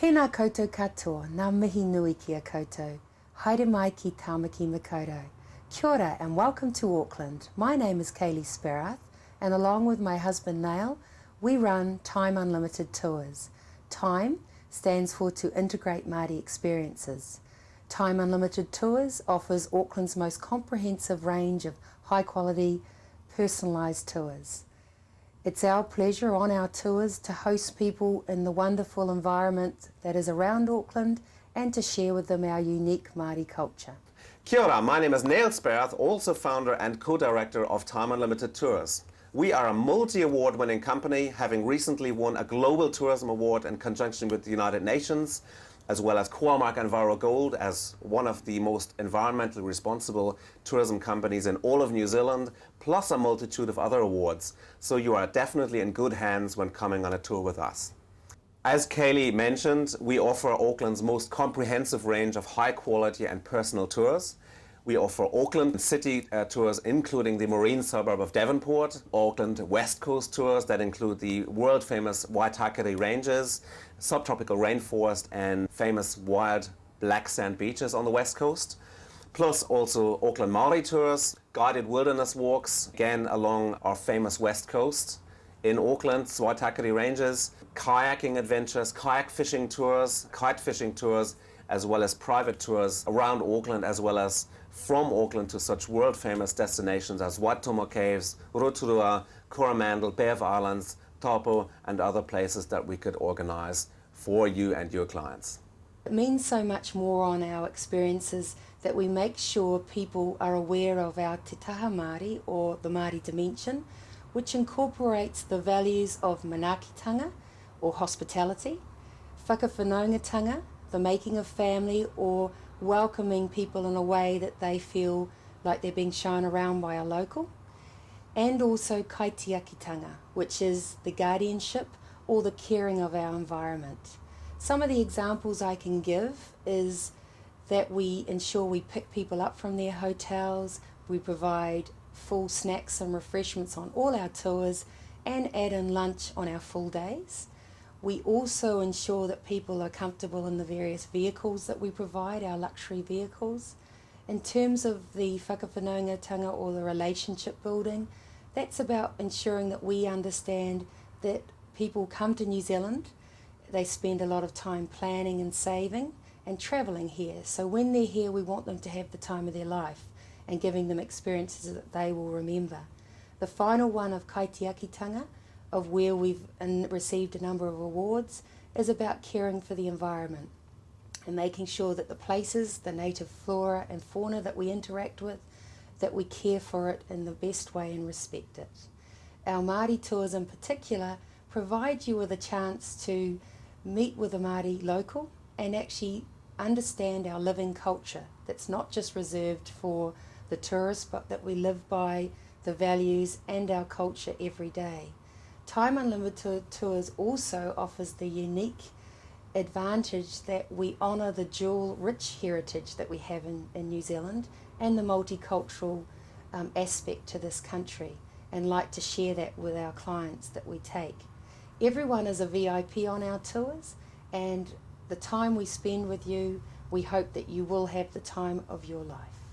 Tēnā koutou katoa, ngā mihi nui ki a koutou. Haere mai ki Tāmaki Makaurau. Kia ora and welcome to Auckland. My name is Kaylee Sperath and along with my husband Neil, we run Time Unlimited Tours. Time stands for To Integrate Māori Experiences. Time Unlimited Tours offers Auckland's most comprehensive range of high quality, personalised tours. It's our pleasure on our tours to host people in the wonderful environment that is around Auckland and to share with them our unique Māori culture. Kia ora, my name is Neil Sperath, also founder and co-director of Time Unlimited Tours. We are a multi-award winning company, having recently won a Global Tourism Award in conjunction with the United Nations, as well as Koamark Enviro Gold as one of the most environmentally responsible tourism companies in all of New Zealand, plus a multitude of other awards. So you are definitely in good hands when coming on a tour with us. As Kaylee mentioned, we offer Auckland's most comprehensive range of high quality and personal tours. We offer Auckland city tours, including the marine suburb of Devonport, Auckland West Coast tours that include the world-famous Waitakere Ranges, subtropical rainforest and famous wild black sand beaches on the West Coast, plus also Auckland Māori tours, guided wilderness walks, again along our famous West Coast, in Auckland's Waitakere Ranges, kayaking adventures, kayak fishing tours, kite fishing tours, as well as private tours around Auckland, as well as from Auckland to such world-famous destinations as Waitomo Caves, Rotorua, Coromandel, Bay of Islands, Taupo, and other places that we could organise for you and your clients. It means so much more on our experiences that we make sure people are aware of our Te Taha Māori, or the Māori dimension, which incorporates the values of manaakitanga, or hospitality, whakawhanaungatanga, the making of family, or welcoming people in a way that they feel like they're being shown around by a local, and also kaitiakitanga, which is the guardianship or the caring of our environment. Some of the examples I can give is that we ensure we pick people up from their hotels, we provide full snacks and refreshments on all our tours, and add in lunch on our full days. We also ensure that people are comfortable in the various vehicles that we provide, our luxury vehicles. In terms of the whakawhanaungatanga or the relationship building, that's about ensuring that we understand that people come to New Zealand, they spend a lot of time planning and saving and travelling here. So when they're here, we want them to have the time of their life and giving them experiences that they will remember. The final one of kaitiakitanga, of where we've received a number of awards, is about caring for the environment and making sure that the places, the native flora and fauna that we interact with, that we care for it in the best way and respect it. Our Māori tours in particular provide you with a chance to meet with a Māori local and actually understand our living culture that's not just reserved for the tourists, but that we live by the values and our culture every day. Time Unlimited Tours also offers the unique advantage that we honour the dual rich heritage that we have in New Zealand and the multicultural aspect to this country, and like to share that with our clients that we take. Everyone is a VIP on our tours, and the time we spend with you, we hope that you will have the time of your life.